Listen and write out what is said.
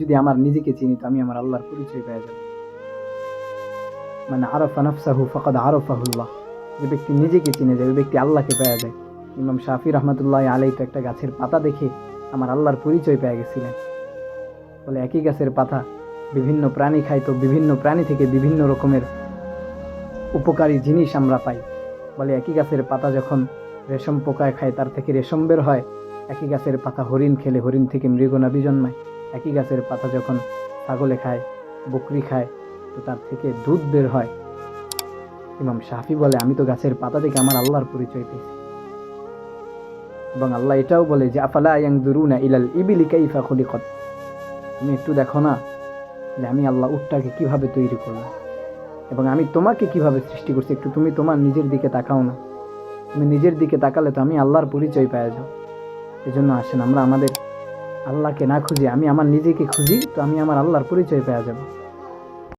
যদি আমার নিজেকে চিনি তো আমি আমার আল্লাহর পরিচয় পেয়ে যাব। মানে আরাফা নাফসাহু ফাকাদ আরাফাহুল্লাহ, যে ব্যক্তি নিজেকে চিনে যায় ওই ব্যক্তি আল্লাহকে পেয়ে যায়। ইমাম শাফি রহমতুল্লাহ আলাই তো একটা গাছের পাতা দেখে আমার আল্লাহর পরিচয় পেয়ে গেছিলেন। বলে একই গাছের পাতা বিভিন্ন প্রাণী খায়, তো বিভিন্ন প্রাণী থেকে বিভিন্ন রকমের উপকারী জিনিস আমরা পাই। বলে একই গাছের পাতা যখন রেশম পোকায় খায় তার থেকে রেশম বের হয়, একই গাছের পাতা হরিণ খেলে হরিণ থেকে মৃগনাভি জন্মায়, একই গাছের পাতা যখন ছাগলে খায় বকরি খায় তো তার থেকে দুধ বের হয়। ইমাম শাফি বলে আমি তো গাছের পাতা দেখে আমার আল্লাহর পরিচয় পেয়েছি। এবং আল্লাহ এটাও বলে যে আফালা ইয়ানজুরুনা ইলাল ইবিলি কাইফা খুলিকাত, তুমি একটু দেখো না যে আমি আল্লাহ উটটাকে কিভাবে তৈরি করলাম এবং আমি তোমাকে কিভাবে সৃষ্টি করছি, একটু তুমি তোমার নিজের দিকে তাকাও না। তুমি নিজের দিকে তাকালে তো আমি আল্লাহর পরিচয় পেয়ে যাও। এজন্য আসেন আমরা আমাদের আল্লাহকে না খুঁজি, আমি আমার নিজেকে খুঁজি, তো আমি আমার আল্লাহর পরিচয় পেয়ে যাব।